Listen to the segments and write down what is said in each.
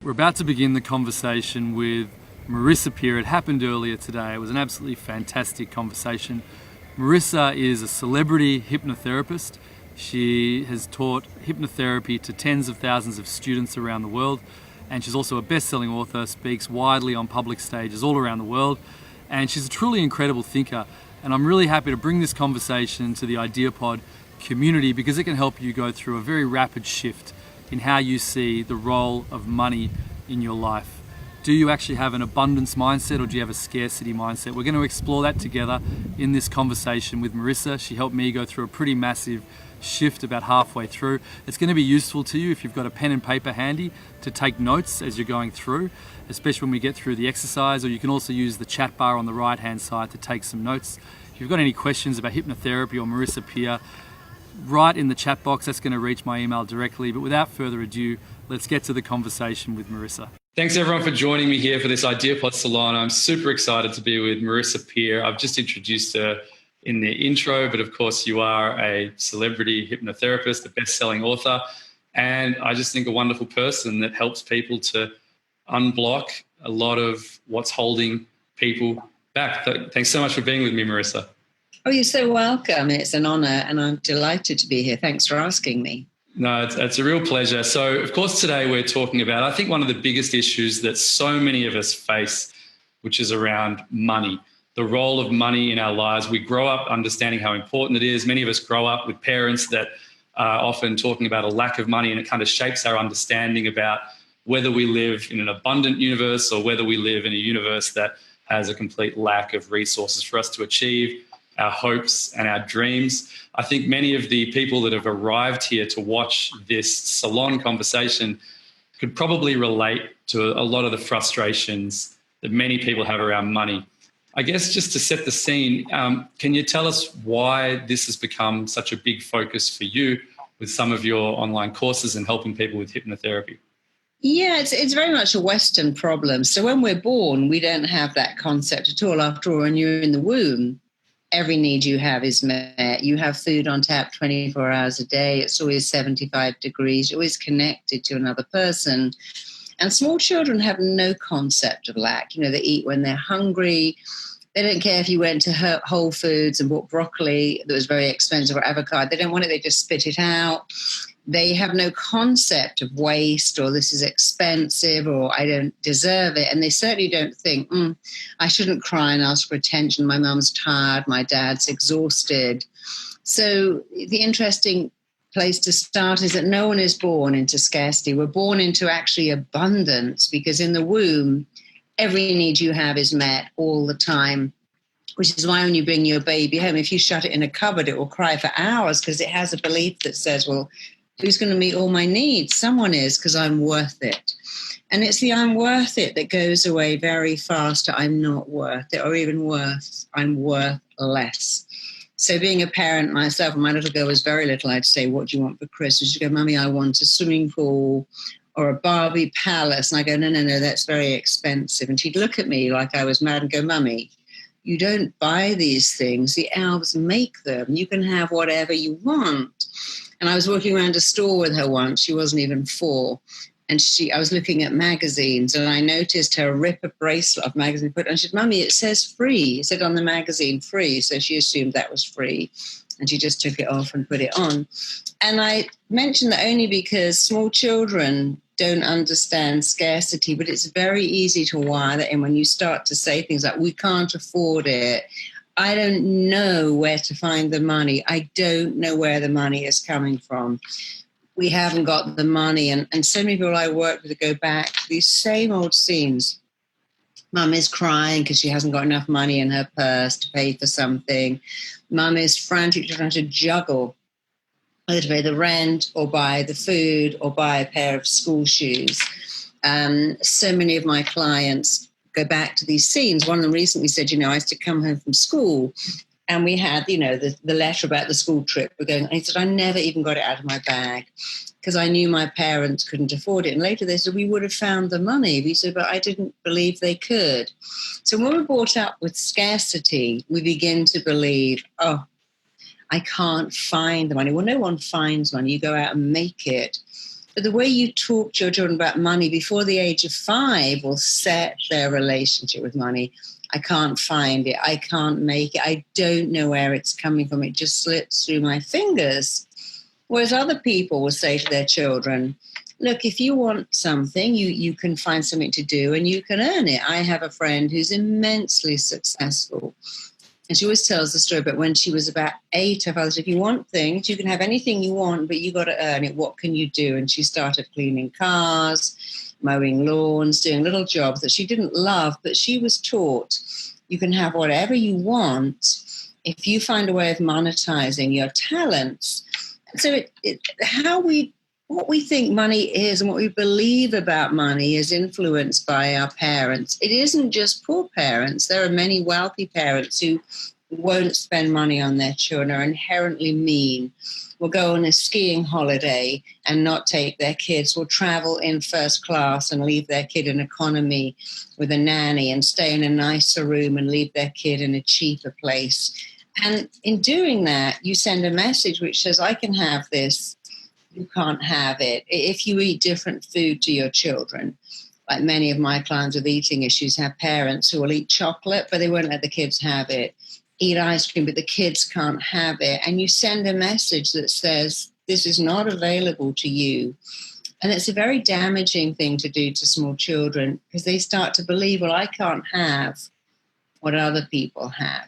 We're about to begin the conversation with Marisa Peer. It happened earlier today. It was an absolutely fantastic conversation. Marisa is a celebrity hypnotherapist. She has taught hypnotherapy to tens of thousands of students around the world, and she's also a best-selling author, speaks widely on public stages all around the world, and she's a truly incredible thinker. And I'm really happy to bring this conversation to the Ideapod community because it can help you go through a very rapid shift in how you see the role of money in your life. Do you actually have an abundance mindset or do you have a scarcity mindset? We're going to explore that together in this conversation with Marisa. She helped me go through a pretty massive shift about halfway through. It's going to be useful to you if you've got a pen and paper handy to take notes as you're going through, especially when we get through the exercise, or you can also use the chat bar on the right hand side to take some notes. If you've got any questions about hypnotherapy or Marisa Peer, write in the chat box. That's going to reach my email directly. But without further ado, let's get to the conversation with Marisa. Thanks everyone for joining me here for this Ideapod Salon. I'm super excited to be with Marisa Peer. I've just introduced her in the intro, but of course you are a celebrity hypnotherapist, a best-selling author, and I just think a wonderful person that helps people to unblock a lot of what's holding people back. Thanks so much for being with me, Marisa. Oh, you're so welcome. It's an honor and I'm delighted to be here. Thanks for asking me. No, it's a real pleasure. So, of course, today we're talking about, I think, one of the biggest issues that so many of us face, which is around money, the role of money in our lives. We grow up understanding how important it is. Many of us grow up with parents that are often talking about a lack of money, and it kind of shapes our understanding about whether we live in an abundant universe or whether we live in a universe that has a complete lack of resources for us to achieve our hopes and our dreams. I think many of the people that have arrived here to watch this salon conversation could probably relate to a lot of the frustrations that many people have around money. I guess just to set the scene, can you tell us why this has become such a big focus for you with some of your online courses and helping people with hypnotherapy? Yeah, it's very much a Western problem. So when we're born, we don't have that concept at all. After all, when you're in the womb, every need you have is met. You have food on tap 24 hours a day. It's always 75 degrees. You're always connected to another person. And small children have no concept of lack. You know, they eat when they're hungry. They don't care if you went to Whole Foods and bought broccoli that was very expensive or avocado. They don't want it. They just spit it out. They have no concept of waste or this is expensive or I don't deserve it. And they certainly don't think, I shouldn't cry and ask for attention. My mum's tired. My dad's exhausted. So the interesting place to start is that no one is born into scarcity. We're born into actually abundance because in the womb, every need you have is met all the time, which is why when you bring your baby home, if you shut it in a cupboard, it will cry for hours because it has a belief that says, well, who's going to meet all my needs? Someone is, because I'm worth it. And it's the I'm worth it that goes away very fast to I'm not worth it, or even worse, I'm worth less. So being a parent myself, when my little girl was very little, I'd say, what do you want for Christmas? She'd go, Mummy, I want a swimming pool or a Barbie palace. And I go, no, that's very expensive. And she'd look at me like I was mad and go, Mummy, you don't buy these things. The elves make them. You can have whatever you want. And I was walking around a store with her once. She wasn't even 4. And I was looking at magazines and I noticed her rip a bracelet of magazine put on. She said, Mummy, it says free. It said on the magazine free. So she assumed that was free. And she just took it off and put it on. And I mentioned that only because small children don't understand scarcity, but it's very easy to wire that in when you start to say things like, we can't afford it. I don't know where to find the money. I don't know where the money is coming from. We haven't got the money. And so many people I work with go back to these same old scenes. Mum is crying because she hasn't got enough money in her purse to pay for something. Mum is frantically trying to juggle either to pay the rent or buy the food or buy a pair of school shoes. So many of my clients go back to these scenes. One of them recently said, I used to come home from school and we had, the letter about the school trip. We're going, and he said, I never even got it out of my bag because I knew my parents couldn't afford it. And later they said, we would have found the money. We said, but I didn't believe they could. So when we're brought up with scarcity, we begin to believe, I can't find the money. Well, no one finds money. You go out and make it. But the way you talk to your children about money before the age of 5 will set their relationship with money. I can't find it. I can't make it. I don't know where it's coming from. It just slips through my fingers. Whereas other people will say to their children, look, if you want something, you can find something to do and you can earn it. I have a friend who's immensely successful. And she always tells the story about when she was about 8, her father said, if you want things, you can have anything you want, but you got to earn it. What can you do? And she started cleaning cars, mowing lawns, doing little jobs that she didn't love, but she was taught you can have whatever you want if you find a way of monetizing your talents. So what we think money is and what we believe about money is influenced by our parents. It isn't just poor parents. There are many wealthy parents who won't spend money on their children, are inherently mean, will go on a skiing holiday and not take their kids, will travel in first class and leave their kid in economy with a nanny and stay in a nicer room and leave their kid in a cheaper place. And in doing that, you send a message which says, I can have this, you can't have it. If you eat different food to your children, like many of my clients with eating issues have parents who will eat chocolate, but they won't let the kids have it. Eat ice cream, but the kids can't have it. And you send a message that says, this is not available to you. And it's a very damaging thing to do to small children because they start to believe, well, I can't have what other people have.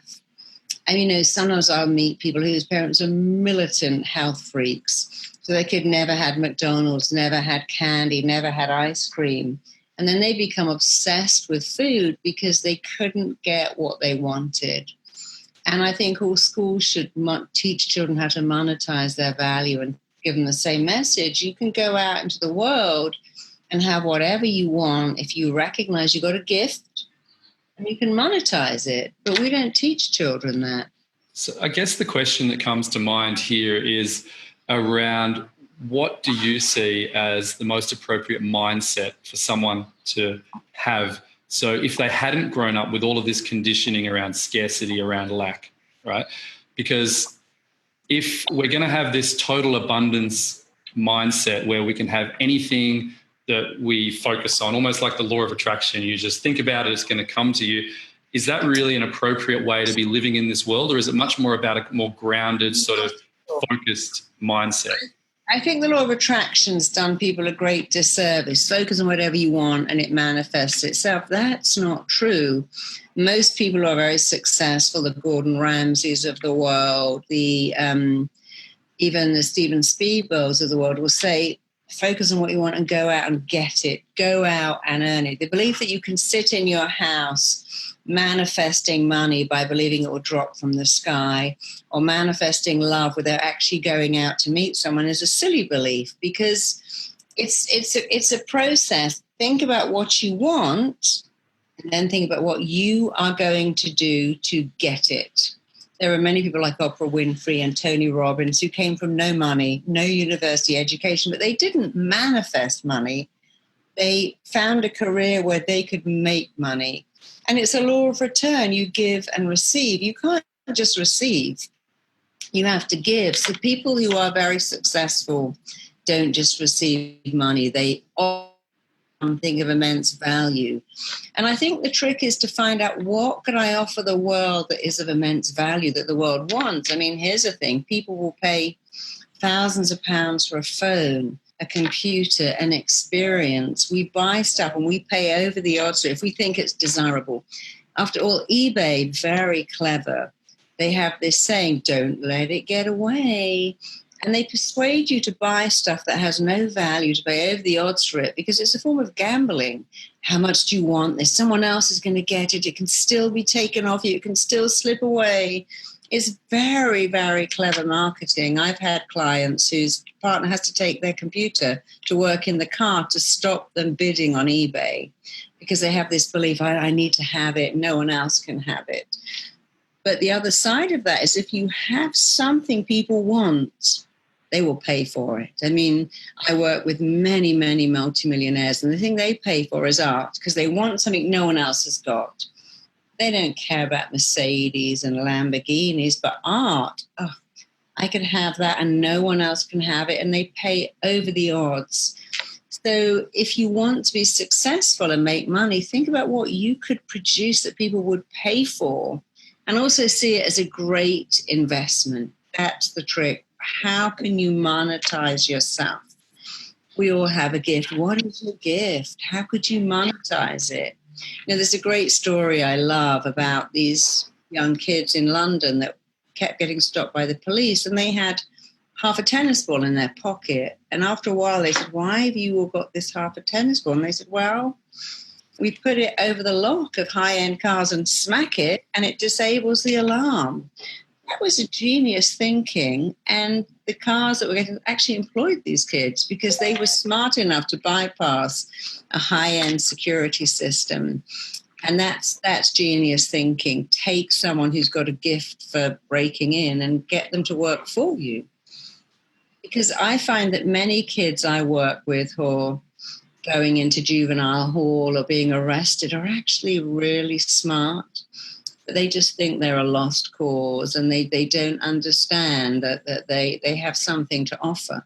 And, sometimes I'll meet people whose parents are militant health freaks. So their kid never had McDonald's, never had candy, never had ice cream. And then they become obsessed with food because they couldn't get what they wanted. And I think all schools should teach children how to monetize their value and give them the same message. You can go out into the world and have whatever you want if you recognize you got a gift and you can monetize it. But we don't teach children that. So I guess the question that comes to mind here is around what do you see as the most appropriate mindset for someone to have? So if they hadn't grown up with all of this conditioning around scarcity, around lack, right? Because if we're going to have this total abundance mindset where we can have anything that we focus on, almost like the law of attraction, you just think about it, it's going to come to you. Is that really an appropriate way to be living in this world, or is it much more about a more grounded, sort of focused mindset? I think the law of attraction's done people a great disservice. Focus on whatever you want and it manifests itself. That's not true. Most people who are very successful, the Gordon Ramsays of the world, even the Steven Spielbergs of the world will say, focus on what you want and go out and get it. Go out and earn it. The belief that you can sit in your house manifesting money by believing it will drop from the sky, or manifesting love without actually going out to meet someone is a silly belief, because it's a process. Think about what you want and then think about what you are going to do to get it. There are many people like Oprah Winfrey and Tony Robbins who came from no money, no university education, but they didn't manifest money. They found a career where they could make money. And it's a law of return. You give and receive. You can't just receive. You have to give. So people who are very successful don't just receive money. They offer something of immense value. And I think the trick is to find out, what can I offer the world that is of immense value that the world wants? I mean, here's the thing. People will pay thousands of pounds for a phone, a computer, an experience. We buy stuff and we pay over the odds if we think it's desirable. After all, eBay, very clever. They have this saying, don't let it get away. And they persuade you to buy stuff that has no value, to pay over the odds for it, because it's a form of gambling. How much do you want this? Someone else is going to get it. It can still be taken off you. It can still slip away. It's very, very clever marketing. I've had clients whose partner has to take their computer to work in the car to stop them bidding on eBay, because they have this belief, I need to have it, no one else can have it. But the other side of that is, if you have something people want, they will pay for it. I mean, I work with many, many multimillionaires, and the thing they pay for is art, because they want something no one else has got. They don't care about Mercedes and Lamborghinis, but art, I can have that and no one else can have it, and they pay over the odds. So if you want to be successful and make money, think about what you could produce that people would pay for, and also see it as a great investment. That's the trick. How can you monetize yourself? We all have a gift. What is your gift? How could you monetize it? There's a great story I love about these young kids in London that kept getting stopped by the police, and they had half a tennis ball in their pocket. And after a while, they said, "Why have you all got this half a tennis ball?" And they said, "Well, we put it over the lock of high-end cars and smack it, and it disables the alarm." That was a genius thinking. And the cars that were getting actually employed these kids because they were smart enough to bypass a high-end security system. And that's genius thinking. Take someone who's got a gift for breaking in and get them to work for you. Because I find that many kids I work with who are going into juvenile hall or being arrested are actually really smart. But they just think they're a lost cause, and they don't understand that they have something to offer.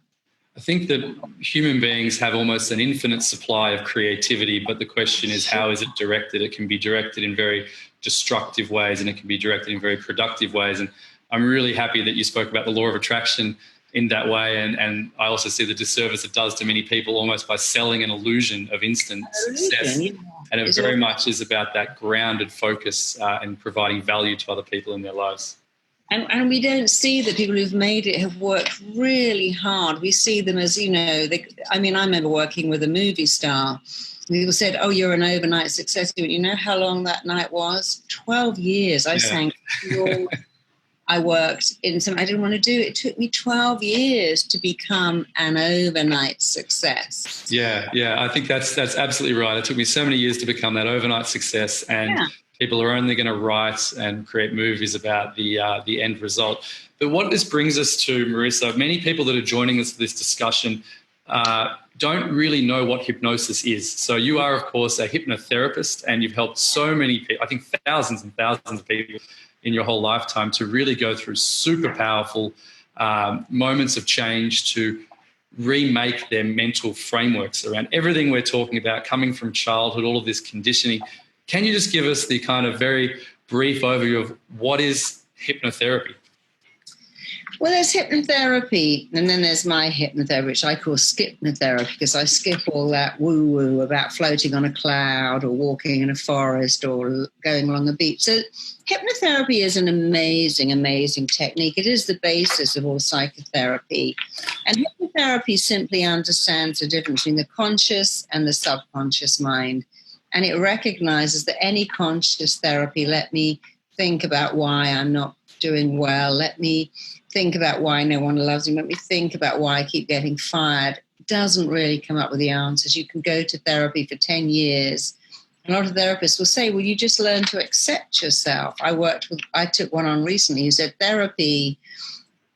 I think that human beings have almost an infinite supply of creativity, but the question is, how is it directed? It can be directed in very destructive ways, and it can be directed in very productive ways. And I'm really happy that you spoke about the law of attraction in that way. And I also see the disservice it does to many people almost by selling an illusion of instant success. Yeah. And it very much is about that grounded focus and providing value to other people in their lives. And we don't see that people who've made it have worked really hard. We see them as, I remember working with a movie star. People said, "Oh, you're an overnight success." You know how long that night was? 12 years. I sang. I worked in some, I didn't want to do it. It took me 12 years to become an overnight success. Yeah. I think that's absolutely right. It took me so many years to become that overnight success, and people are only going to write and create movies about the end result. But what this brings us to, Marisa, many people that are joining us for this discussion don't really know what hypnosis is. So you are, of course, a hypnotherapist, and you've helped so many people, I think thousands and thousands of people in your whole lifetime, to really go through super powerful moments of change to remake their mental frameworks around everything we're talking about, coming from childhood, all of this conditioning. Can you just give us the kind of very brief overview of what is hypnotherapy? Well, there's hypnotherapy, and then there's my hypnotherapy, which I call skipnotherapy, because I skip all that woo-woo about floating on a cloud or walking in a forest or going along the beach. So hypnotherapy is an amazing, amazing technique. It is the basis of all psychotherapy. And hypnotherapy simply understands the difference between the conscious and the subconscious mind. And it recognizes that any conscious therapy, let me think about why I'm not doing well, let me think about why no one loves me, let me think about why I keep getting fired, doesn't really come up with the answers. You can go to therapy for 10 years. A lot of therapists will say, well, you just learn to accept yourself. I took one on recently who said therapy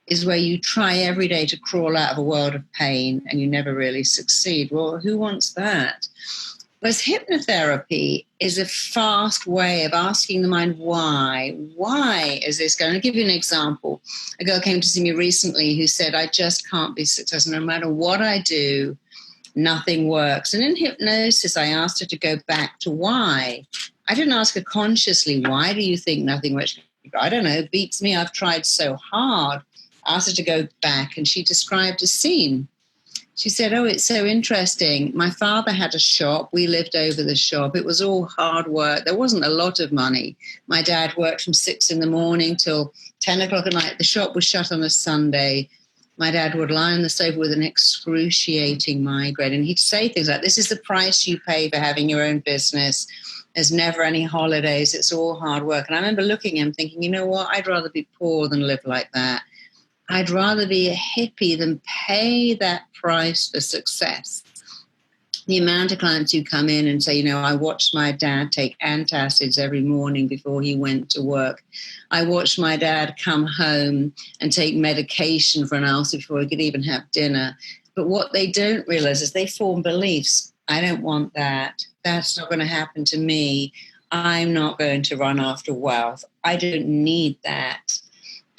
is where you try every day to crawl out of a world of pain and you never really succeed. Well, who wants that? Whereas hypnotherapy is a fast way of asking the mind, why? Why is this going? I'll give you an example. A girl came to see me recently who said, I just can't be successful. No matter what I do, nothing works. And in hypnosis, I asked her to go back to why. I didn't ask her consciously, why do you think nothing works? I don't know, it beats me. I've tried so hard. I asked her to go back, and she described a scene. She said, oh, it's so interesting. My father had a shop. We lived over the shop. It was all hard work. There wasn't a lot of money. My dad worked from 6 a.m. till 10 o'clock at night. The shop was shut on a Sunday. My dad would lie on the sofa with an excruciating migraine. And he'd say things like, this is the price you pay for having your own business. There's never any holidays. It's all hard work. And I remember looking at him thinking, you know what? I'd rather be poor than live like that. I'd rather be a hippie than pay that price for success. The amount of clients who come in and say, you know, I watched my dad take antacids every morning before he went to work. I watched my dad come home and take medication for an ulcer before he could even have dinner. But what they don't realize is they form beliefs. I don't want that. That's not going to happen to me. I'm not going to run after wealth. I don't need that.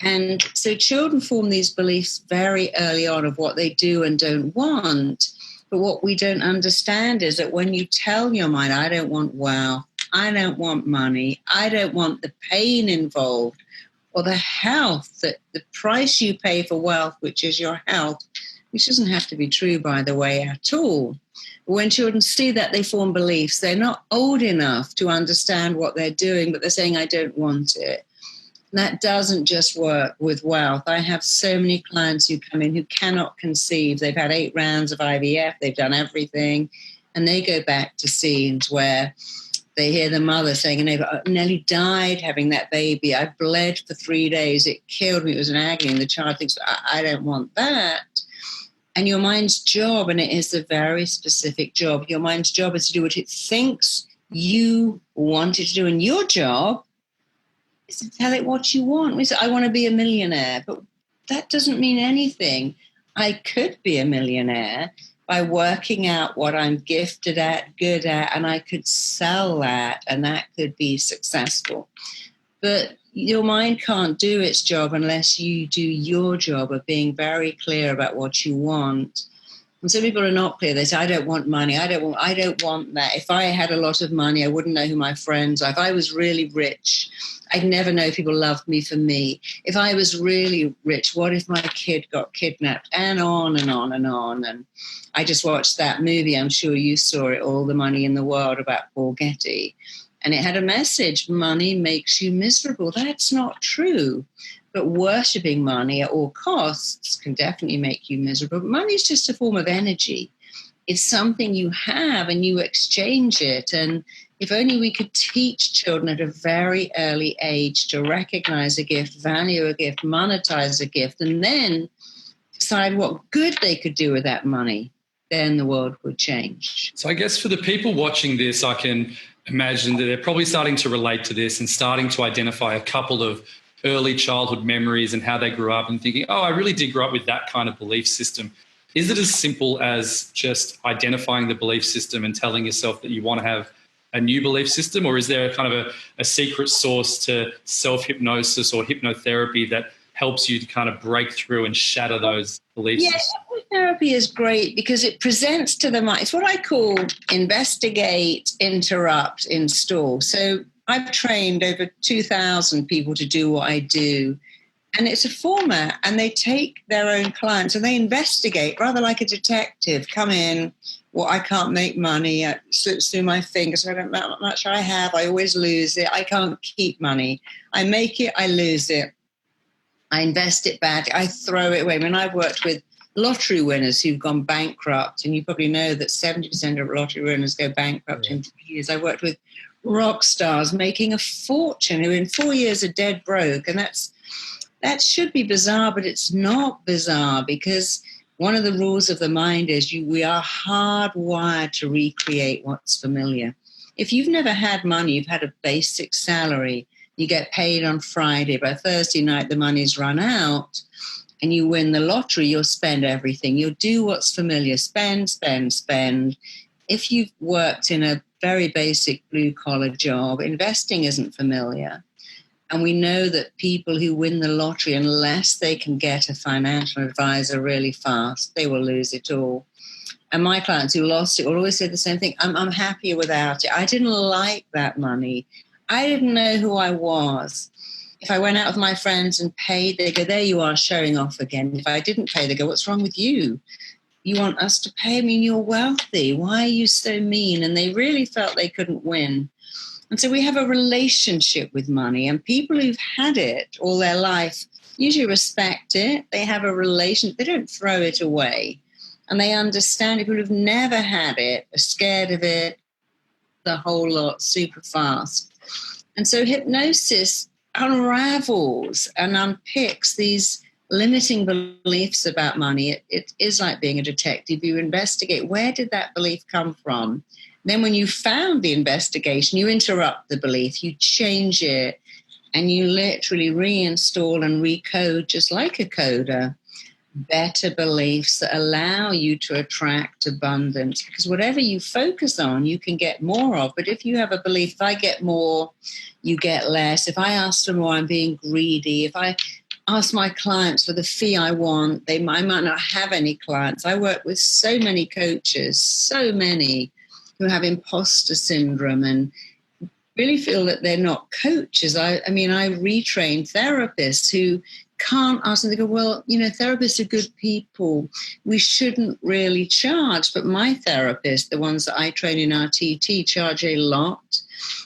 And so children form these beliefs very early on of what they do and don't want. But what we don't understand is that when you tell your mind, I don't want wealth, I don't want money, I don't want the pain involved or the health, that the price you pay for wealth, which is your health, which doesn't have to be true, by the way, at all. When children see that, they form beliefs. They're not old enough to understand what they're doing, but they're saying, I don't want it. And that doesn't just work with wealth. I have so many clients who come in who cannot conceive. They've had 8 rounds of IVF. They've done everything. And they go back to scenes where they hear the mother saying, I nearly died having that baby. I bled for 3 days. It killed me. It was an agony. And the child thinks, I don't want that. And your mind's job, and it is a very specific job, your mind's job is to do what it thinks you want it to do. And your job is to tell it what you want. We say, I want to be a millionaire, but that doesn't mean anything. I could be a millionaire by working out what I'm gifted at, good at, and I could sell that, and that could be successful. But your mind can't do its job unless you do your job of being very clear about what you want. And some people are not clear. They say, I don't want money. I don't want that. If I had a lot of money, I wouldn't know who my friends are. If I was really rich, I'd never know if people loved me for me. If I was really rich, what if my kid got kidnapped? And on and on and on. And I just watched that movie. I'm sure you saw it, All the Money in the World, about Paul Getty. And it had a message, money makes you miserable. That's not true. But worshipping money at all costs can definitely make you miserable. But money is just a form of energy. It's something you have and you exchange it. And if only we could teach children at a very early age to recognize a gift, value a gift, monetize a gift, and then decide what good they could do with that money, then the world would change. So I guess for the people watching this, I can imagine that they're probably starting to relate to this and starting to identify a couple of early childhood memories and how they grew up and thinking, oh, I really did grow up with that kind of belief system. Is it as simple as just identifying the belief system and telling yourself that you want to have a new belief system, or is there a kind of a secret source to self-hypnosis or hypnotherapy that helps you to kind of break through and shatter those beliefs? Yes, hypnotherapy is great because it presents to the mind. It's what I call investigate, interrupt, install. So I've trained over 2,000 people to do what I do. And it's a format, and they take their own clients and they investigate, rather like a detective, come in, well, I can't make money, it slips through my fingers, I don't know how much I have, I always lose it, I can't keep money. I make it, I lose it. I invest it back, I throw it away. I mean, I've worked with lottery winners who've gone bankrupt, and you probably know that 70% of lottery winners go bankrupt in 2 years. I worked with rock stars making a fortune who in 4 years are dead broke, and that should be bizarre, but it's not bizarre, because one of the rules of the mind is we are hardwired to recreate what's familiar. If you've never had money, you've had a basic salary, you get paid on Friday, by Thursday night the money's run out, and you win the lottery, you'll spend everything. You'll do what's familiar, spend, spend, spend. If you've worked in a very basic blue-collar job, investing isn't familiar. And we know that people who win the lottery, unless they can get a financial advisor really fast, they will lose it all. And my clients who lost it will always say the same thing. I'm happier without it. I didn't like that money. I didn't know who I was. If I went out with my friends and paid, they go, there you are, showing off again. If I didn't pay, they go, what's wrong with you? You want us to pay? I mean, you're wealthy. Why are you so mean? And they really felt they couldn't win. And so we have a relationship with money, and people who've had it all their life usually respect it. They have a relation. They don't throw it away, and they understand it. People who've never had it are scared of it, the whole lot, super fast. And so hypnosis unravels and unpicks these limiting beliefs about money. It is like being a detective. You investigate, where did that belief come from? Then when you found the investigation, you interrupt the belief, you change it, and you literally reinstall and recode, just like a coder, better beliefs that allow you to attract abundance. Because whatever you focus on, you can get more of. But if you have a belief, if I get more, you get less. If I ask for more, I'm being greedy. If I ask my clients for the fee I want. I might not have any clients. I work with so many coaches, so many who have imposter syndrome and really feel that they're not coaches. I retrain therapists who can't ask them. They go, well, therapists are good people. We shouldn't really charge. But my therapists, the ones that I train in RTT, charge a lot.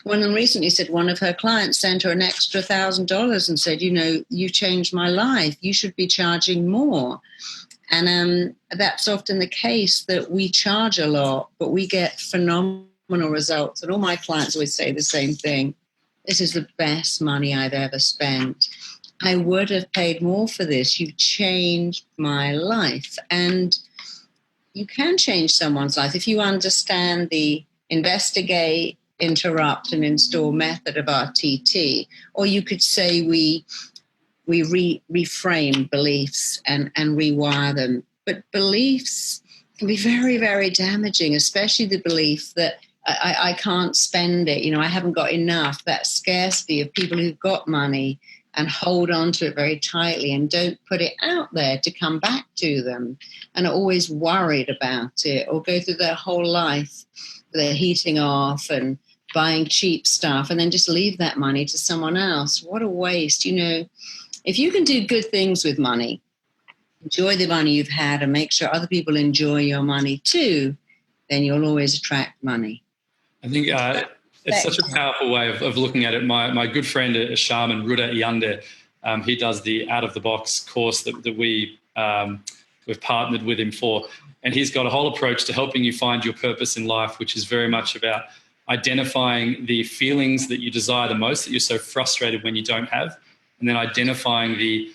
One of them recently said one of her clients sent her an extra $1,000 and said, you changed my life. You should be charging more. And that's often the case, that we charge a lot, but we get phenomenal results. And all my clients always say the same thing. This is the best money I've ever spent. I would have paid more for this. You've changed my life. And you can change someone's life if you understand the investigate, interrupt, and install method of RTT. Or you could say we reframe beliefs and rewire them. But beliefs can be very, very damaging, especially the belief that I can't spend it. I haven't got enough. That scarcity of people who've got money and hold on to it very tightly and don't put it out there to come back to them, and are always worried about it, or go through their whole life, they're heating off and buying cheap stuff and then just leave that money to someone else. What a waste. If you can do good things with money, enjoy the money you've had and make sure other people enjoy your money too, then you'll always attract money. I think it's such a powerful way of looking at it. My good friend, a shaman, Ruda Iande, he does the out-of-the-box course that we've partnered with him for. And he's got a whole approach to helping you find your purpose in life, which is very much about identifying the feelings that you desire the most, that you're so frustrated when you don't have, and then identifying the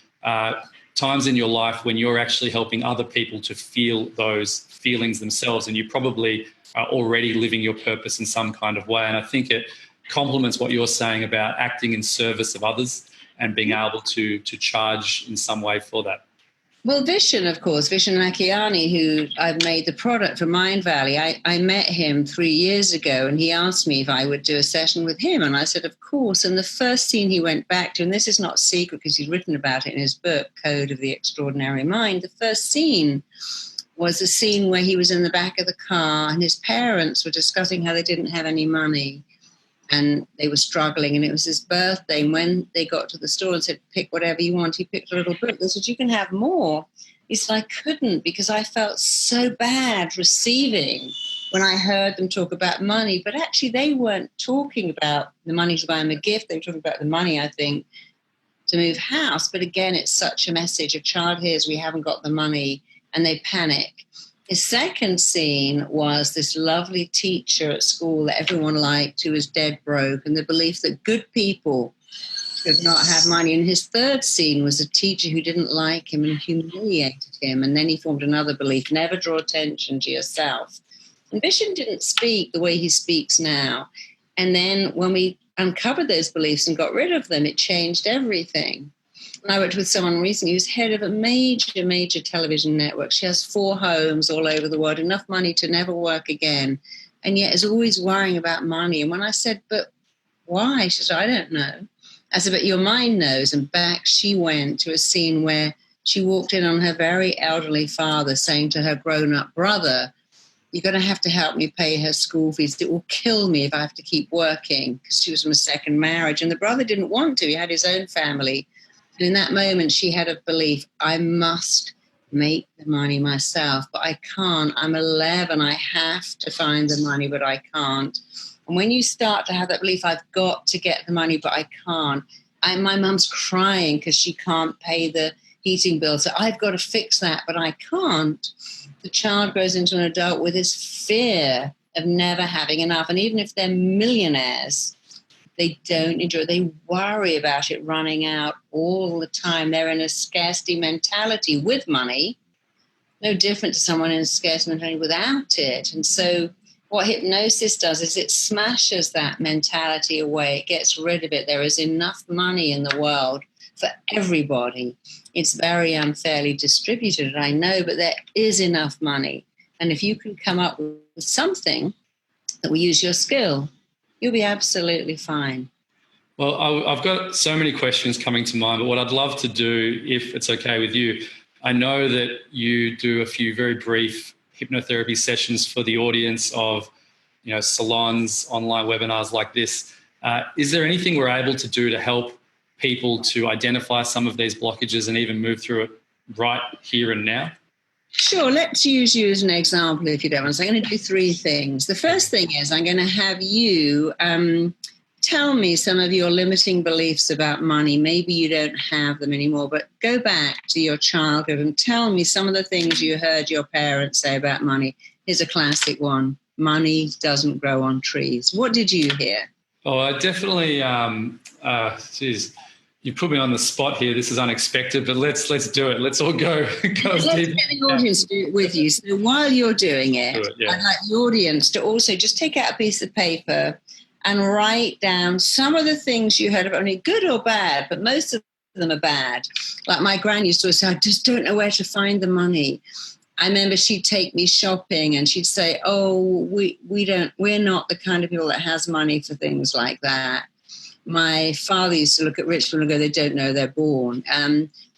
times in your life when you're actually helping other people to feel those feelings themselves, and you probably are already living your purpose in some kind of way. And I think it complements what you're saying about acting in service of others and being able to charge in some way for that. Well, Vishen, of course, Vishen Lakiani, who I've made the product for Mind Valley, I met him 3 years ago, and he asked me if I would do a session with him. And I said, of course. And the first scene he went back to, and this is not secret because he's written about it in his book, Code of the Extraordinary Mind, the first scene was a scene where he was in the back of the car and his parents were discussing how they didn't have any money and they were struggling, and it was his birthday. And when they got to the store and said, pick whatever you want, he picked a little book. They said, you can have more. He said, I couldn't, because I felt so bad receiving when I heard them talk about money. But actually they weren't talking about the money to buy him a gift. They were talking about the money, I think, to move house. But again, it's such a message. A child hears we haven't got the money and they panic. His second scene was this lovely teacher at school that everyone liked, who was dead broke, and the belief that good people should not have money. And his third scene was a teacher who didn't like him and humiliated him. And then he formed another belief: never draw attention to yourself. And Vishen didn't speak the way he speaks now. And then when we uncovered those beliefs and got rid of them, it changed everything. And I worked with someone recently who's head of a major television network. She has 4 homes all over the world, enough money to never work again, and yet is always worrying about money. And when I said, but why? She said, I don't know. I said, but your mind knows. And back she went to a scene where she walked in on her very elderly father saying to her grown-up brother, you're going to have to help me pay her school fees. It will kill me if I have to keep working, because she was from a second marriage. And the brother didn't want to. He had his own family. And in that moment, she had a belief, I must make the money myself, but I can't. I'm 11. I have to find the money, but I can't. And when you start to have that belief, I've got to get the money, but I can't. My mum's crying because she can't pay the heating bill. So I've got to fix that, but I can't. The child grows into an adult with this fear of never having enough. And even if they're millionaires, they don't enjoy it. They worry about it running out all the time. They're in a scarcity mentality with money, no different to someone in a scarcity mentality without it. And so what hypnosis does is it smashes that mentality away. It gets rid of it. There is enough money in the world for everybody. It's very unfairly distributed, I know, but there is enough money. And if you can come up with something that will use your skill, you'll be absolutely fine. Well, I've got so many questions coming to mind, but what I'd love to do, if it's okay with you, I know that you do a few very brief hypnotherapy sessions for the audience of, salons, online webinars like this. Is there anything we're able to do to help people to identify some of these blockages and even move through it right here and now? Sure, let's use you as an example if you don't want. So I'm going to do three things. The first thing is I'm going to have you tell me some of your limiting beliefs about money. Maybe you don't have them anymore, but go back to your childhood and tell me some of the things you heard your parents say about money. Here's a classic one. Money doesn't grow on trees. What did you hear? Oh, I definitely, you put me on the spot here. This is unexpected, but let's do it. Let's all go. Let's get the audience to do it with you. So while you're doing it, I'd like the audience to also just take out a piece of paper and write down some of the things you heard about money, good or bad, but most of them are bad. Like my gran used to always say, I just don't know where to find the money. I remember she'd take me shopping and she'd say, oh, we're not the kind of people that has money for things like that. My father used to look at rich people and go, they don't know they're born.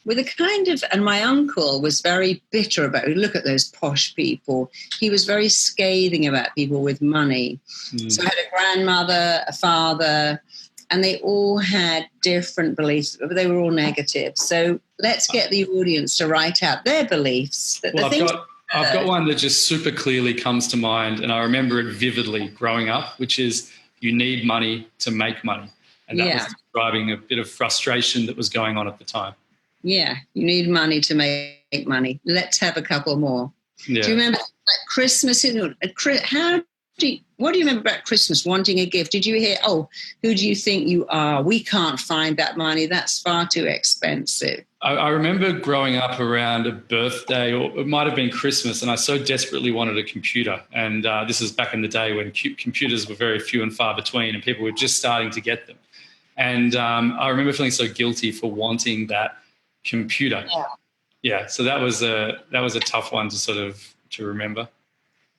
With a kind of, and my uncle was very bitter about it. Look at those posh people. He was very scathing about people with money. So I had a grandmother, a father, and they all had different beliefs, but they were all negative. So let's get the audience to write out their beliefs. I've got one that just super clearly comes to mind, and I remember it vividly growing up, which is you need money to make money. And that was describing a bit of frustration that was going on at the time. Yeah, you need money to make money. Let's have a couple more. Yeah. Do you remember Christmas? What do you remember about Christmas, wanting a gift? Did you hear, oh, who do you think you are? We can't find that money. That's far too expensive. I remember growing up around a birthday, or it might have been Christmas, and I so desperately wanted a computer. And this is back in the day when computers were very few and far between and people were just starting to get them. And I remember feeling so guilty for wanting that computer. Yeah, so that was a tough one to remember.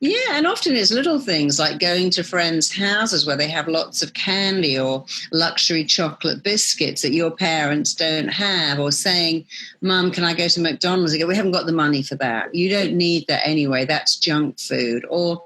Yeah, and often it's little things like going to friends' houses where they have lots of candy or luxury chocolate biscuits that your parents don't have, or saying, Mum, can I go to McDonald's? They go, we haven't got the money for that. You don't need that anyway. That's junk food. Or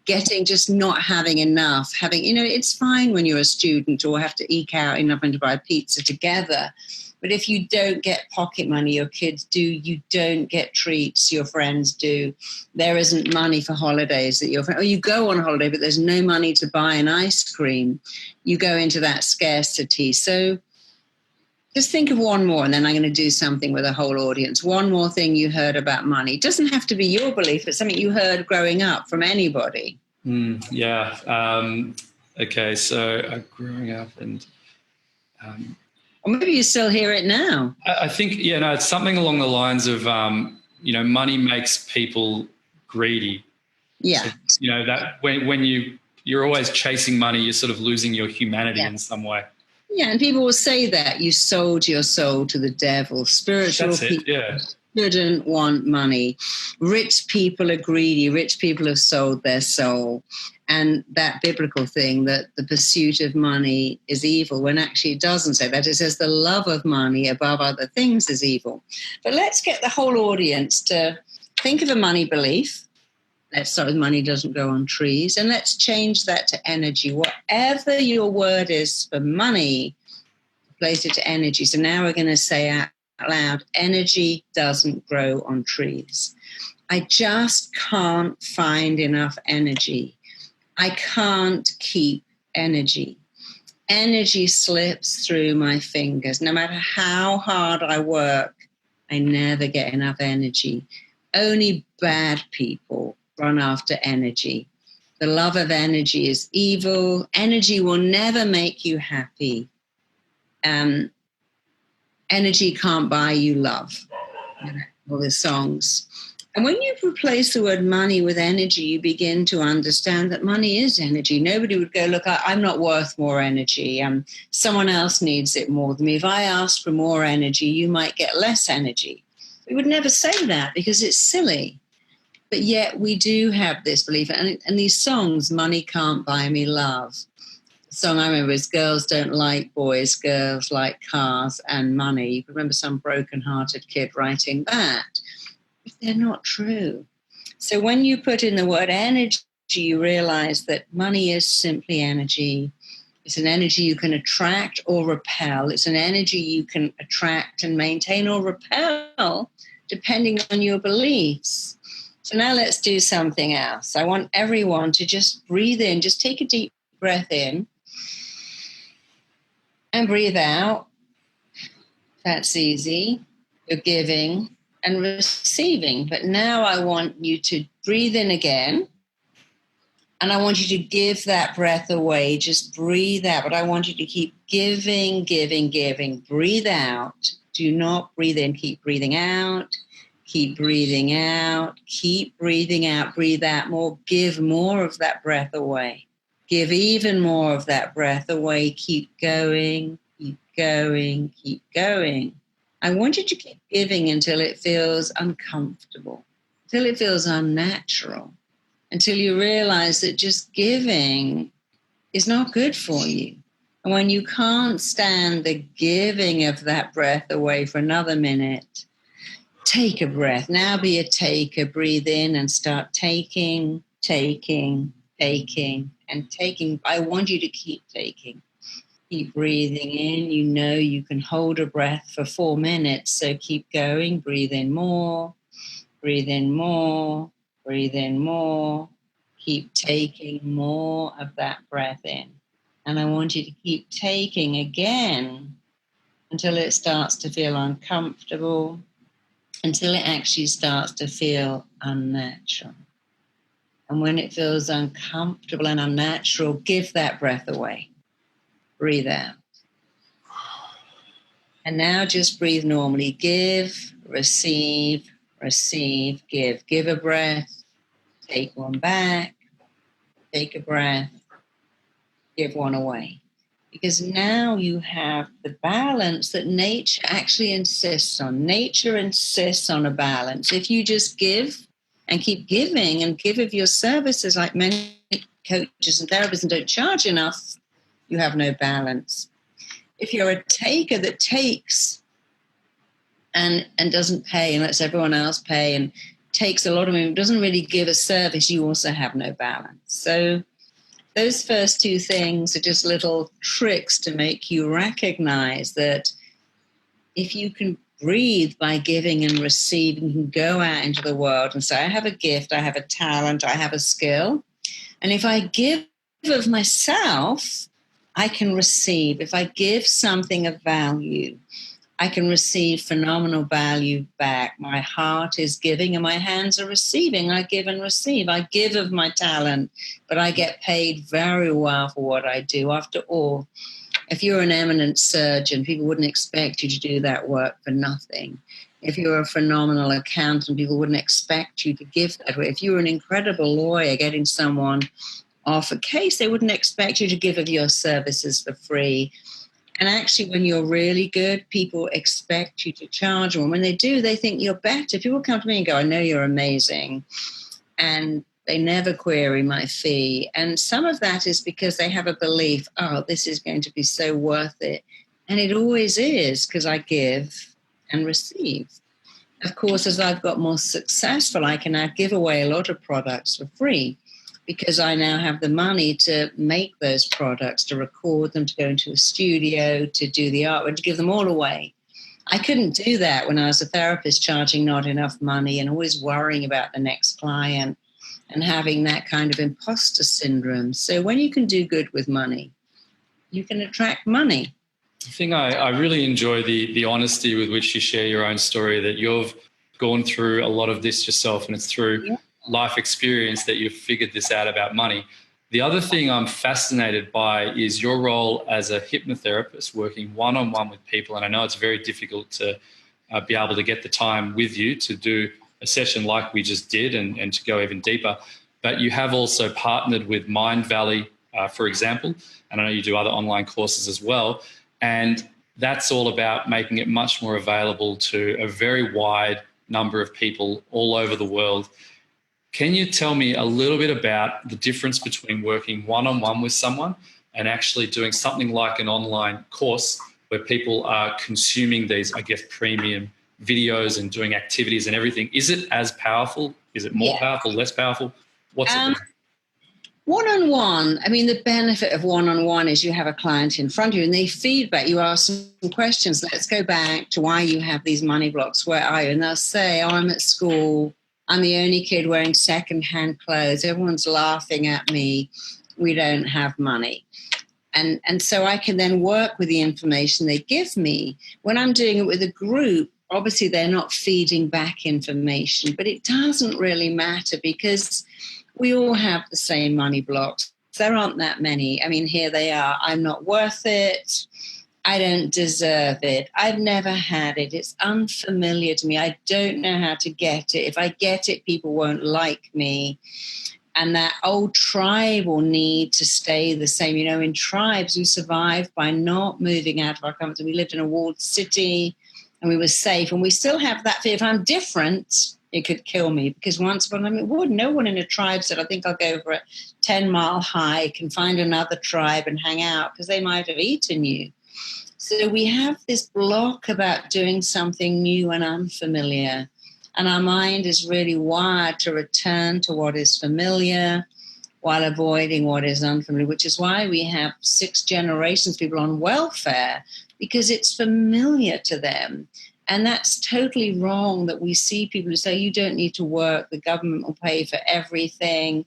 just not having enough. It's fine when you're a student or have to eke out enough money to buy pizza together. But if you don't get pocket money, your kids do, you don't get treats, your friends do. There isn't money for holidays or you go on holiday, but there's no money to buy an ice cream. You go into that scarcity. So just think of one more, and then I'm going to do something with a whole audience. One more thing you heard about money. It doesn't have to be your belief, but something you heard growing up from anybody. Okay, so growing up and... or maybe you still hear it now. I think, it's something along the lines of, money makes people greedy. Yeah. So, that when you're always chasing money, you're sort of losing your humanity in some way. Yeah, and people will say that you sold your soul to the devil. Spiritual people shouldn't want money. Rich people are greedy. Rich people have sold their soul. And that biblical thing that the pursuit of money is evil, when actually it doesn't say that. It says the love of money above other things is evil. But let's get the whole audience to think of a money belief. Let's start with money doesn't grow on trees. And let's change that to energy. Whatever your word is for money, place it to energy. So now we're going to say out loud, energy doesn't grow on trees. I just can't find enough energy. I can't keep energy. Energy slips through my fingers. No matter how hard I work, I never get enough energy. Only bad people run after energy. The love of energy is evil. Energy will never make you happy. Energy can't buy you love. All the songs. And when you replace the word money with energy, you begin to understand that money is energy. Nobody would go, look, I'm not worth more energy. Someone else needs it more than me. If I ask for more energy, you might get less energy. We would never say that because it's silly. But yet we do have this belief. And these songs, Money Can't Buy Me Love. song I remember is girls don't like boys, girls like cars and money. You can remember some broken-hearted kid writing that. But they're not true. So when you put in the word energy, you realize that money is simply energy. It's an energy you can attract or repel. It's an energy you can attract and maintain or repel depending on your beliefs. So now let's do something else. I want everyone to just breathe in, just take a deep breath in and breathe out. That's easy. You're giving and receiving. But now I want you to breathe in again. And I want you to give that breath away. Just breathe out. But I want you to keep giving, giving, giving. Breathe out. Do not breathe in. Keep breathing out. Keep breathing out. Keep breathing out. Breathe out more. Give more of that breath away. Give even more of that breath away. Keep going. Keep going. Keep going. I want you to keep giving until it feels uncomfortable, until it feels unnatural, until you realize that just giving is not good for you. And when you can't stand the giving of that breath away for another minute, take a breath. Now be a taker. Breathe in and start taking, taking, taking, and taking. I want you to keep taking. Keep breathing in. You know you can hold a breath for 4 minutes, so keep going. Breathe in more. Breathe in more. Breathe in more. Keep taking more of that breath in. And I want you to keep taking again until it starts to feel uncomfortable, until it actually starts to feel unnatural. And when it feels uncomfortable and unnatural, give that breath away. Breathe out. And now just breathe normally. Give, receive, receive, give. Give a breath. Take one back. Take a breath. Give one away. Because now you have the balance that nature actually insists on. Nature insists on a balance. If you just give and keep giving and give of your services, like many coaches and therapists, and don't charge enough, you have no balance. If you're a taker that takes and doesn't pay and lets everyone else pay and takes a lot of money, doesn't really give a service, you also have no balance. So those first two things are just little tricks to make you recognize that if you can breathe by giving and receiving, you can go out into the world and say, I have a gift, I have a talent, I have a skill. And if I give of myself, I can receive. If I give something of value, I can receive phenomenal value back. My heart is giving and my hands are receiving. I give and receive. I give of my talent, but I get paid very well for what I do. After all, if you're an eminent surgeon, people wouldn't expect you to do that work for nothing. If you're a phenomenal accountant, people wouldn't expect you to give that way. If you're an incredible lawyer getting someone off a case, they wouldn't expect you to give of your services for free. And actually, when you're really good, people expect you to charge more. When they do, they think you're better. People come to me and go, I know you're amazing. And they never query my fee. And some of that is because they have a belief, oh, this is going to be so worth it. And it always is, because I give and receive. Of course, as I've got more successful, I can now give away a lot of products for free, because I now have the money to make those products, to record them, to go into a studio, to do the artwork, to give them all away. I couldn't do that when I was a therapist, charging not enough money and always worrying about the next client and having that kind of imposter syndrome. So when you can do good with money, you can attract money. I think I really enjoy the honesty with which you share your own story, that you've gone through a lot of this yourself, and it's through life experience that you've figured this out about money. The other thing I'm fascinated by is your role as a hypnotherapist, working one-on-one with people. And I know it's very difficult to be able to get the time with you to do a session like we just did and to go even deeper. But you have also partnered with Mind Valley, for example, and I know you do other online courses as well. And that's all about making it much more available to a very wide number of people all over the world. Can you tell me a little bit about the difference between working one-on-one with someone and actually doing something like an online course where people are consuming these, I guess, premium videos and doing activities and everything. Is it as powerful? Is it more powerful, less powerful? What's it? One-on-one, I mean, the benefit of one-on-one is you have a client in front of you and they feedback. You ask some questions. Let's go back to why you have these money blocks. Where are you? And they'll say, oh, I'm at school. I'm the only kid wearing secondhand clothes. Everyone's laughing at me. We don't have money. And so I can then work with the information they give me. When I'm doing it with a group, obviously they're not feeding back information, but it doesn't really matter because we all have the same money blocks. There aren't that many. I mean, here they are. I'm not worth it. I don't deserve it. I've never had it. It's unfamiliar to me. I don't know how to get it. If I get it, people won't like me. And that old tribal need to stay the same. You know, in tribes, we survived by not moving out of our comfort zone. We lived in a walled city and we were safe. And we still have that fear. If I'm different, it could kill me. Because once upon a time, it would. No one in a tribe said, I think I'll go for a 10-mile hike and find another tribe and hang out because they might have eaten you. So we have this block about doing something new and unfamiliar. And our mind is really wired to return to what is familiar while avoiding what is unfamiliar, which is why we have 6 generations of people on welfare, because it's familiar to them. And that's totally wrong that we see people who say, you don't need to work, the government will pay for everything.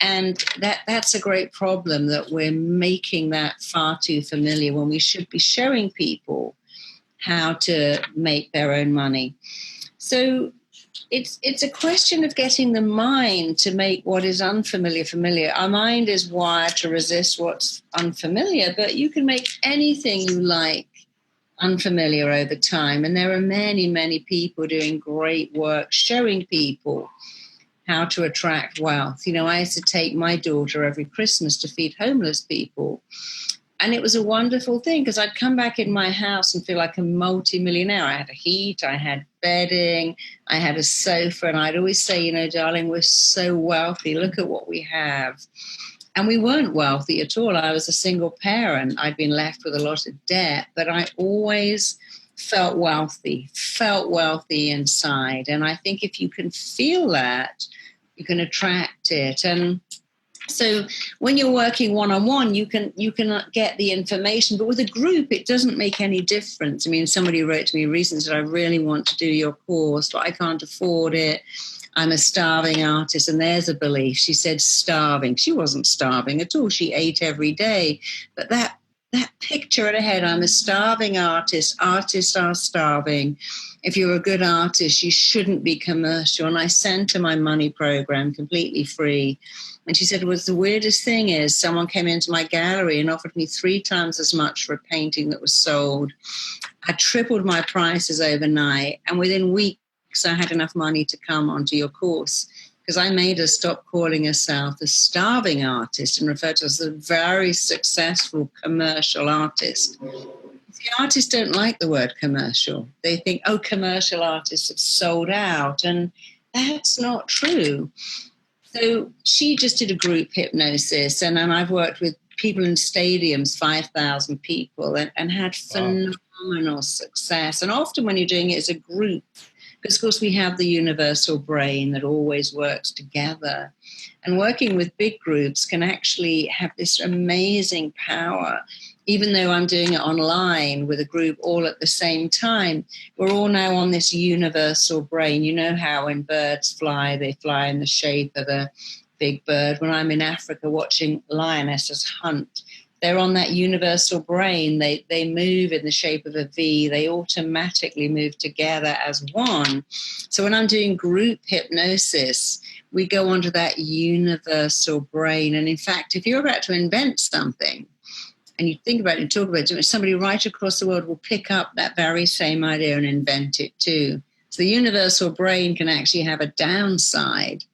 And that's a great problem, that we're making that far too familiar when we should be showing people how to make their own money. So it's a question of getting the mind to make what is unfamiliar familiar. Our mind is wired to resist what's unfamiliar, but you can make anything you like unfamiliar over time. And there are many, many people doing great work showing people how to attract wealth. You know, I used to take my daughter every Christmas to feed homeless people. And it was a wonderful thing because I'd come back in my house and feel like a multi-millionaire. I had a heat, I had bedding, I had a sofa. And I'd always say, you know, darling, we're so wealthy. Look at what we have. And we weren't wealthy at all. I was a single parent. I'd been left with a lot of debt, but I always felt wealthy inside. And I think if you can feel that, you can attract it. And so when you're working one-on-one, you can get the information, but with a group, it doesn't make any difference. I mean, somebody wrote to me recently and said, I really want to do your course, but I can't afford it. I'm a starving artist. And there's a belief. She said starving. She wasn't starving at all. She ate every day. But that picture in her head, I'm a starving artist. Artists are starving. If you're a good artist, you shouldn't be commercial. And I sent her my money program completely free. And she said, well, the weirdest thing is someone came into my gallery and offered me 3 times as much for a painting that was sold. I tripled my prices overnight. And within weeks, I had enough money to come onto your course, because I made her stop calling herself a starving artist and refer to us as a very successful commercial artist. The artists don't like the word commercial. They think, oh, commercial artists have sold out. And that's not true. So she just did a group hypnosis. And then I've worked with people in stadiums, 5,000 people, and had phenomenal success. And often when you're doing it as a group, because, of course, we have the universal brain that always works together. And working with big groups can actually have this amazing power. Even though I'm doing it online with a group all at the same time, we're all now on this universal brain. You know how when birds fly, they fly in the shape of a big bird. When I'm in Africa watching lionesses hunt, they're on that universal brain. They move in the shape of a V. They automatically move together as one. So when I'm doing group hypnosis, we go onto that universal brain. And in fact, if you're about to invent something and you think about it and talk about it, somebody right across the world will pick up that very same idea and invent it too. So the universal brain can actually have a downside.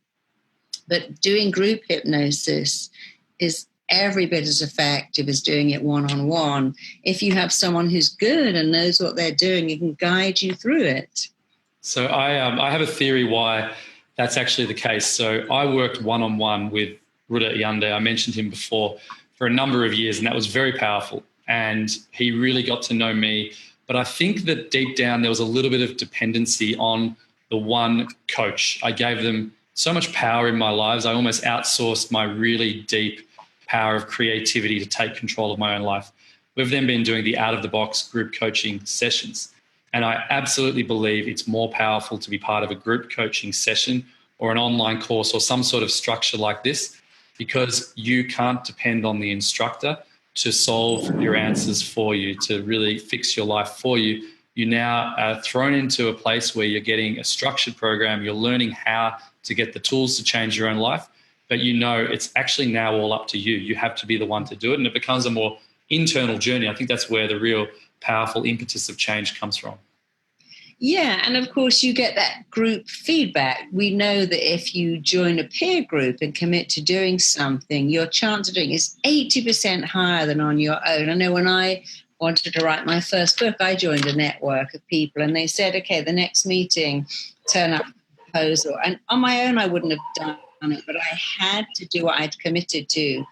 But doing group hypnosis is every bit as effective as doing it one-on-one. If you have someone who's good and knows what they're doing, it can guide you through it. So I have a theory why that's actually the case. So I worked one-on-one with Ruda Yande. I mentioned him before, for a number of years, and that was very powerful. And he really got to know me. But I think that deep down there was a little bit of dependency on the one coach. I gave them so much power in my lives. I almost outsourced my really deep power of creativity to take control of my own life. We've then been doing the out-of-the-box group coaching sessions. And I absolutely believe it's more powerful to be part of a group coaching session or an online course or some sort of structure like this, because you can't depend on the instructor to solve your answers for you, to really fix your life for you. You now are thrown into a place where you're getting a structured program, you're learning how to get the tools to change your own life, but you know it's actually now all up to you. You have to be the one to do it, and it becomes a more internal journey. I think that's where the real powerful impetus of change comes from. Yeah, and of course you get that group feedback. We know that if you join a peer group and commit to doing something, your chance of doing it is 80% higher than on your own. I know when I wanted to write my first book, I joined a network of people and they said, okay, the next meeting, turn up a proposal. And on my own, I wouldn't have done it, but I had to do what I'd committed to.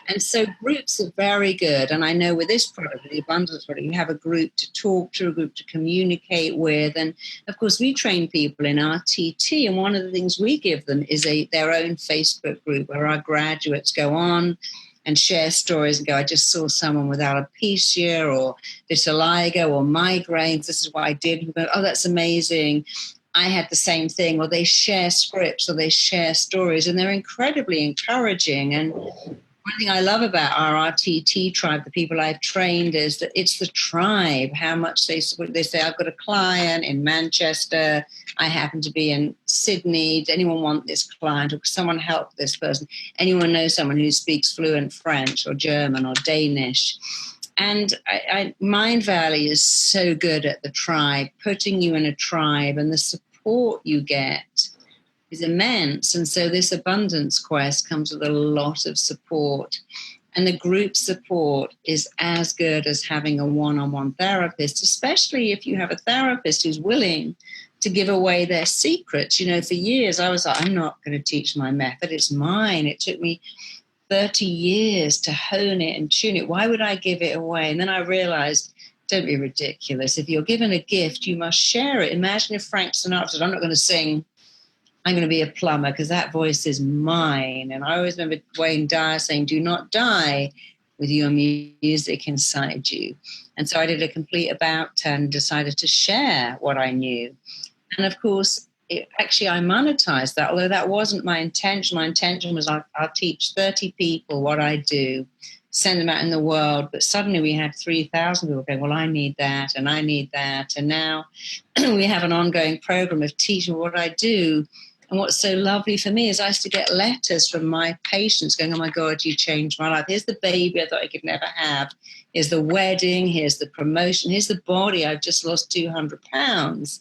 And so groups are very good. And I know with this product, the abundance product, you have a group to talk to, a group to communicate with. And of course, we train people in RTT. And one of the things we give them is their own Facebook group where our graduates go on and share stories and go, I just saw someone with alopecia or vitiligo or migraines. This is what I did. And we go, oh, that's amazing. I had the same thing. Or they share scripts or they share stories. And they're incredibly encouraging. And one thing I love about our RTT tribe, the people I've trained, is that it's the tribe, how much they support. They say, I've got a client in Manchester. I happen to be in Sydney. Does anyone want this client? Or someone help this person? Anyone know someone who speaks fluent French or German or Danish? And Mind Valley is so good at the tribe, putting you in a tribe, and the support you get is immense. And so this abundance quest comes with a lot of support. And the group support is as good as having a one-on-one therapist, especially if you have a therapist who's willing to give away their secrets. You know, for years I was like, I'm not going to teach my method. It's mine. It took me 30 years to hone it and tune it. Why would I give it away? And then I realized, don't be ridiculous. If you're given a gift, you must share it. Imagine if Frank Sinatra said, I'm not going to sing, I'm going to be a plumber because that voice is mine. And I always remember Wayne Dyer saying, do not die with your music inside you. And so I did a complete about turn and decided to share what I knew. And of course, I monetized that, although that wasn't my intention. My intention was I'll teach 30 people what I do, send them out in the world. But suddenly we had 3,000 people going, well, I need that and I need that. And now we have an ongoing program of teaching what I do. And what's so lovely for me is I used to get letters from my patients going, oh, my God, you changed my life. Here's the baby I thought I could never have. Here's the wedding. Here's the promotion. Here's the body. I've just lost 200 pounds.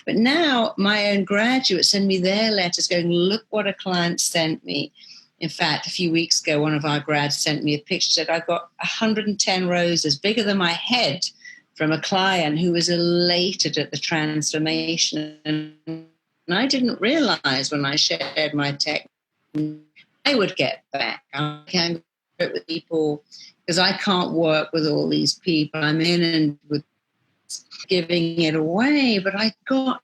But now my own graduates send me their letters going, look what a client sent me. In fact, a few weeks ago, one of our grads sent me a picture, said, I got 110 roses bigger than my head from a client who was elated at the transformation. And I didn't realize when I shared my technique, I would get back. I can't work with people because I can't work with all these people. I'm in and with giving it away, but I got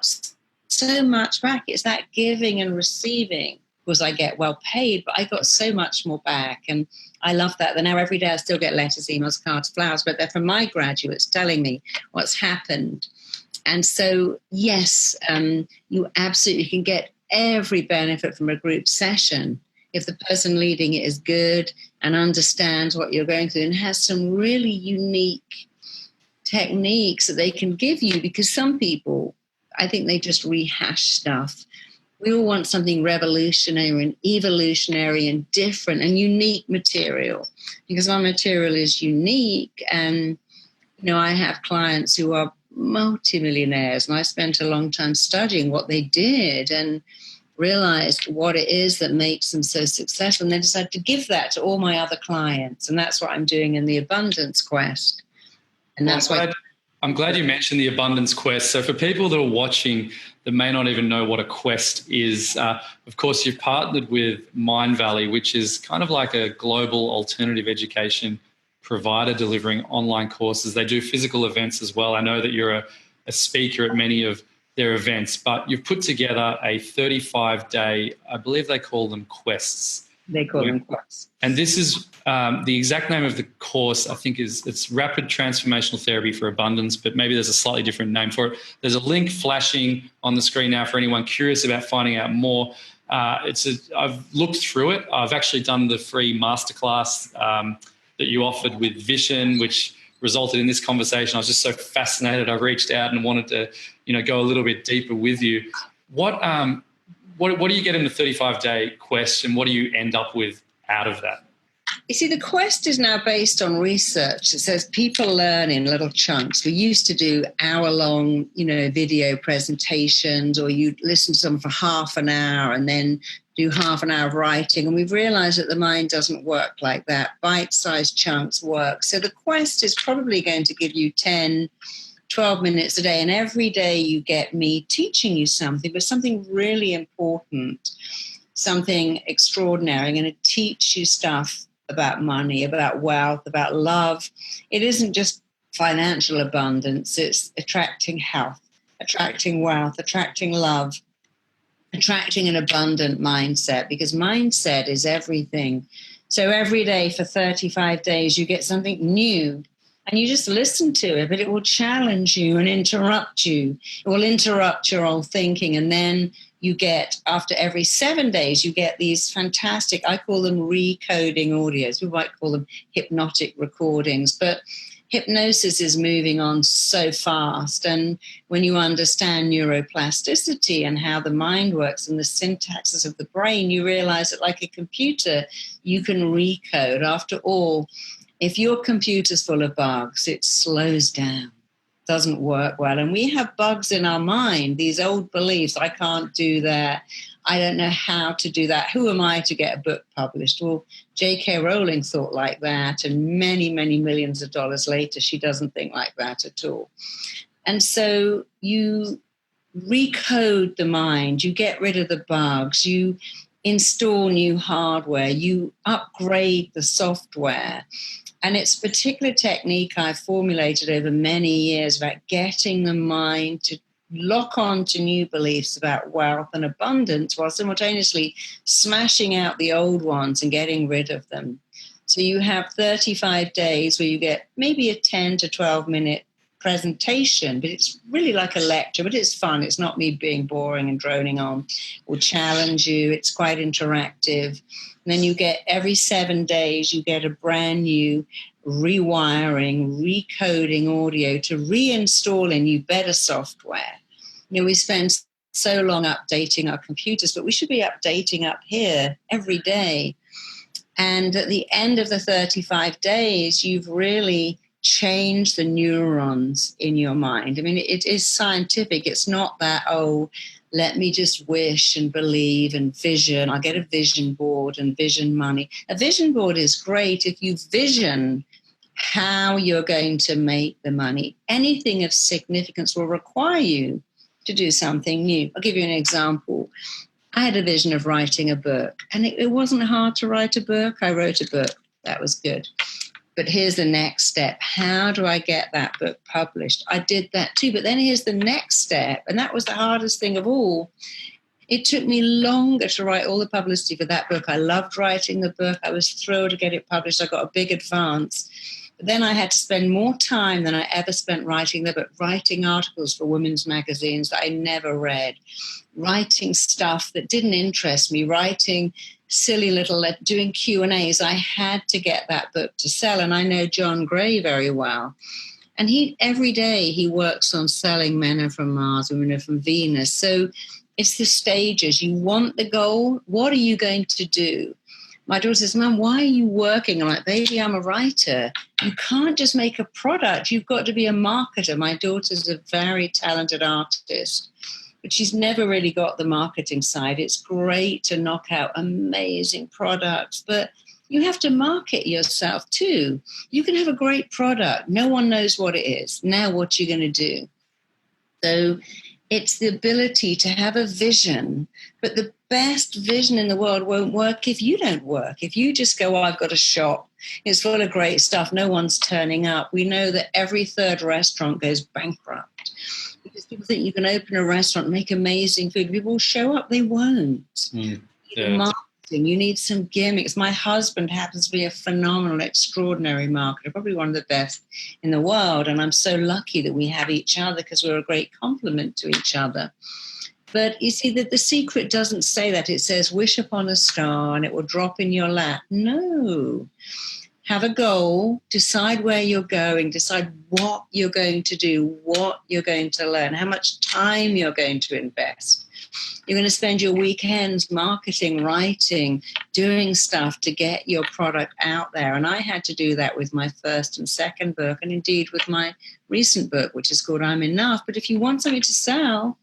so much back. It's that giving and receiving. Because I get well paid, but I got so much more back. And I love that. And now every day I still get letters, emails, cards, flowers, but they're from my graduates telling me what's happened. And so, yes, you absolutely can get every benefit from a group session if the person leading it is good and understands what you're going through and has some really unique techniques that they can give you, because some people, I think they just rehash stuff. We all want something revolutionary and evolutionary and different and unique material, because our material is unique. And, you know, I have clients who are multimillionaires, and I spent a long time studying what they did and realized what it is that makes them so successful. And then decided to give that to all my other clients. And that's what I'm doing in the Abundance Quest. And that's why I'm glad you mentioned the abundance quest. So for people that are watching that may not even know what a quest is, of course, you've partnered with Mindvalley, which is kind of like a global alternative education provider delivering online courses. They do physical events as well. I know that you're a speaker at many of their events, but you've put together a 35-day, I believe they call them quests. They call them quests. And this is the exact name of the course, I think, it's Rapid Transformational Therapy for Abundance, but maybe there's a slightly different name for it. There's a link flashing on the screen now for anyone curious about finding out more. I've looked through it. I've actually done the free masterclass that you offered with Vision, which resulted in this conversation. I was just so fascinated. I reached out and wanted to, go a little bit deeper with you. What do you get in the 35-day quest, and what do you end up with out of that? You see, the quest is now based on research that says people learn in little chunks. We used to do hour-long, video presentations, or you'd listen to them for half an hour and then do half an hour of writing. And we've realized that the mind doesn't work like that. Bite-sized chunks work. So the quest is probably going to give you 10, 12 minutes a day. And every day you get me teaching you something, but something really important, something extraordinary. I'm going to teach you stuff about money, about wealth, about love. It isn't just financial abundance. It's attracting health, attracting wealth, attracting love, attracting an abundant mindset, because mindset is everything. So every day for 35 days, you get something new and you just listen to it, but it will challenge you and interrupt you. It will interrupt your old thinking. And then you get, after every 7 days, you get these fantastic, I call them recoding audios. We might call them hypnotic recordings, but hypnosis is moving on so fast. And when you understand neuroplasticity and how the mind works and the syntaxes of the brain, you realize that like a computer, you can recode. After all, if your computer's full of bugs, it slows down, doesn't work well. And we have bugs in our mind, these old beliefs. I can't do that. I don't know how to do that. Who am I to get a book published? Well, J.K. Rowling thought like that, and many, many millions of dollars later, she doesn't think like that at all. And so you recode the mind, you get rid of the bugs, you install new hardware, you upgrade the software. And it's a particular technique I've formulated over many years about getting the mind to lock on to new beliefs about wealth and abundance while simultaneously smashing out the old ones and getting rid of them. So you have 35 days where you get maybe a 10 to 12 minute presentation, but it's really like a lecture, but it's fun. It's not me being boring and droning on. It will challenge you. It's quite interactive. And then you get every 7 days, you get a brand new rewiring, recoding audio to reinstall in you better software. We spend so long updating our computers, but we should be updating up here every day. And at the end of the 35 days, you've really changed the neurons in your mind. I mean, it is scientific. It's not that, let me just wish and believe and vision. I'll get a vision board and vision money. A vision board is great if you vision how you're going to make the money. Anything of significance will require you to do something new. I'll give you an example. I had a vision of writing a book, and it wasn't hard to write a book. I wrote a book. That was good. But here's the next step. How do I get that book published? I did that too. But then here's the next step. And that was the hardest thing of all. It took me longer to write all the publicity for that book. I loved writing the book. I was thrilled to get it published. I got a big advance. But then I had to spend more time than I ever spent writing the book, writing articles for women's magazines that I never read, writing stuff that didn't interest me, writing silly little, doing Q&As. I had to get that book to sell. And I know John Gray very well. And every day he works on selling Men Are From Mars, Women Are From Venus. So it's the stages. You want the goal. What are you going to do? My daughter says, Mum, why are you working? I'm like, baby, I'm a writer. You can't just make a product. You've got to be a marketer. My daughter's a very talented artist, but she's never really got the marketing side. It's great to knock out amazing products, but you have to market yourself too. You can have a great product. No one knows what it is. Now what you're going to do? So it's the ability to have a vision, but the best vision in the world won't work if you don't work. If you just go, I've got a shop, it's full of great stuff, no one's turning up. We know that every third restaurant goes bankrupt because people think you can open a restaurant, make amazing food. People will show up, they won't. You need some gimmicks. My husband happens to be a phenomenal, extraordinary marketer, probably one of the best in the world. And I'm so lucky that we have each other because we're a great complement to each other. But you see that the secret doesn't say that. It says, wish upon a star and it will drop in your lap. No. Have a goal, decide where you're going, decide what you're going to do, what you're going to learn, how much time you're going to invest. You're going to spend your weekends marketing, writing, doing stuff to get your product out there. And I had to do that with my first and second book, and indeed with my recent book, which is called I'm Enough. But if you want something to sell,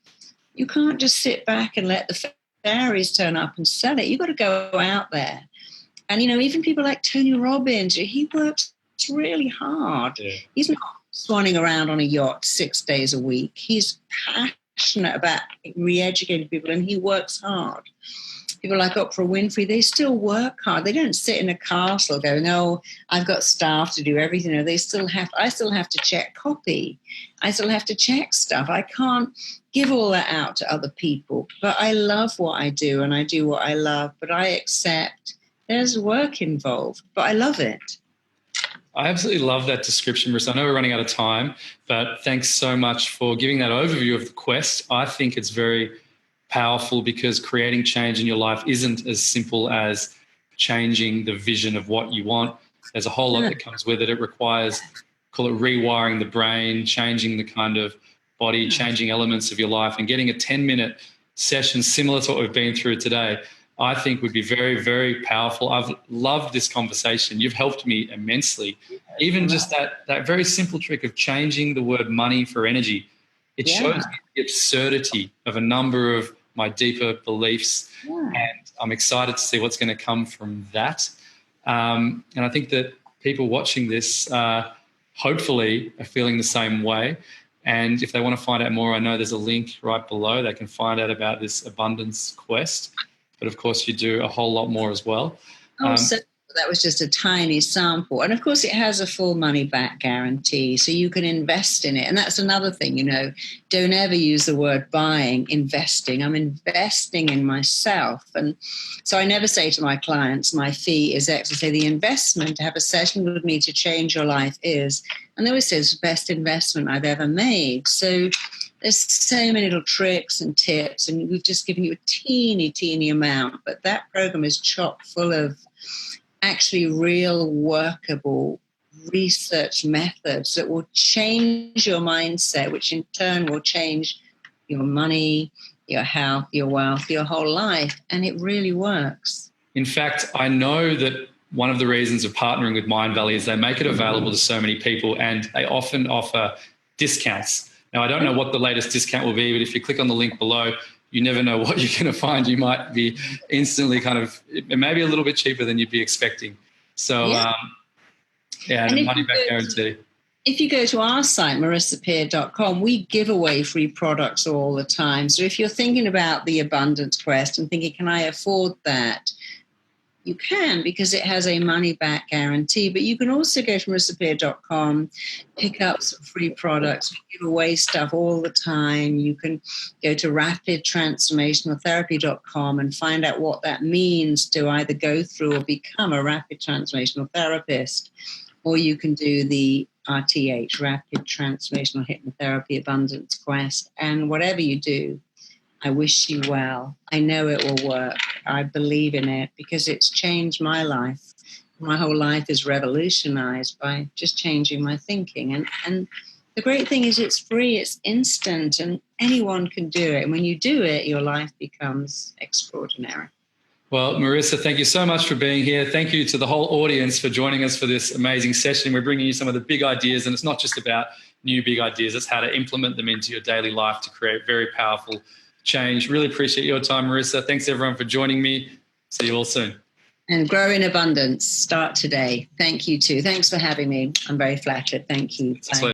you can't just sit back and let the fairies turn up and sell it. You've got to go out there. And, you know, even people like Tony Robbins, he works really hard. Yeah. He's not swanning around on a yacht 6 days a week. He's passionate about re-educating people, and he works hard. People like Oprah Winfrey, they still work hard. They don't sit in a castle going, oh, I've got staff to do everything. No, I still have to check copy. I still have to check stuff. I can't give all that out to other people. But I love what I do, and I do what I love. But I accept there's work involved, but I love it. I absolutely love that description, Marisa. I know we're running out of time, but thanks so much for giving that overview of the quest. I think it's very powerful because creating change in your life isn't as simple as changing the vision of what you want. There's a whole lot that comes with it. It requires, call it rewiring the brain, changing the kind of body, changing elements of your life, and getting a 10-minute session similar to what we've been through today, I think would be very, very powerful. I've loved this conversation. You've helped me immensely. Even just that very simple trick of changing the word money for energy. It shows me the absurdity of a number of my deeper beliefs. And I'm excited to see what's going to come from that. And I think that people watching this hopefully are feeling the same way. And if they want to find out more, I know there's a link right below. They can find out about this abundance quest. But of course, you do a whole lot more as well. So that was just a tiny sample. And of course, it has a full money back guarantee, so you can invest in it. And that's another thing, you know, don't ever use the word buying, investing. I'm investing in myself. And so I never say to my clients, my fee is X. I say the investment to have a session with me to change your life is, and they always say it's the best investment I've ever made. So there's so many little tricks and tips, and we've just given you a teeny amount, but that program is chock full of actually real workable research methods that will change your mindset, which in turn will change your money, your health, your wealth, your whole life. And it really works. In fact, I know that one of the reasons of partnering with Mindvalley is they make it available to so many people, and they often offer discounts. Now, I don't know what the latest discount will be, but if you click on the link below, you never know what you're going to find. You might be instantly it may be a little bit cheaper than you'd be expecting. So, and money back guarantee. If you go to our site, marisapeer.com, we give away free products all the time. So if you're thinking about the abundance quest and thinking, can I afford that? You can, because it has a money-back guarantee. But you can also go to marisapeer.com, pick up some free products. We give away stuff all the time. You can go to rapidtransformationaltherapy.com and find out what that means to either go through or become a rapid transformational therapist. Or you can do the RTH, Rapid Transformational Hypnotherapy Abundance Quest. And whatever you do, I wish you well. I know it will work. I believe in it because it's changed my life. My whole life is revolutionized by just changing my thinking. And the great thing is it's free, it's instant, and anyone can do it. And when you do it, your life becomes extraordinary. Well, Marisa, thank you so much for being here. Thank you to the whole audience for joining us for this amazing session. We're bringing you some of the big ideas, and it's not just about new big ideas. It's how to implement them into your daily life to create very powerful change. Really appreciate your time, Marisa. Thanks, everyone, for joining me. See you all soon. And grow in abundance. Start today. Thank you too. Thanks for having me. I'm very flattered. Thank you. Bye.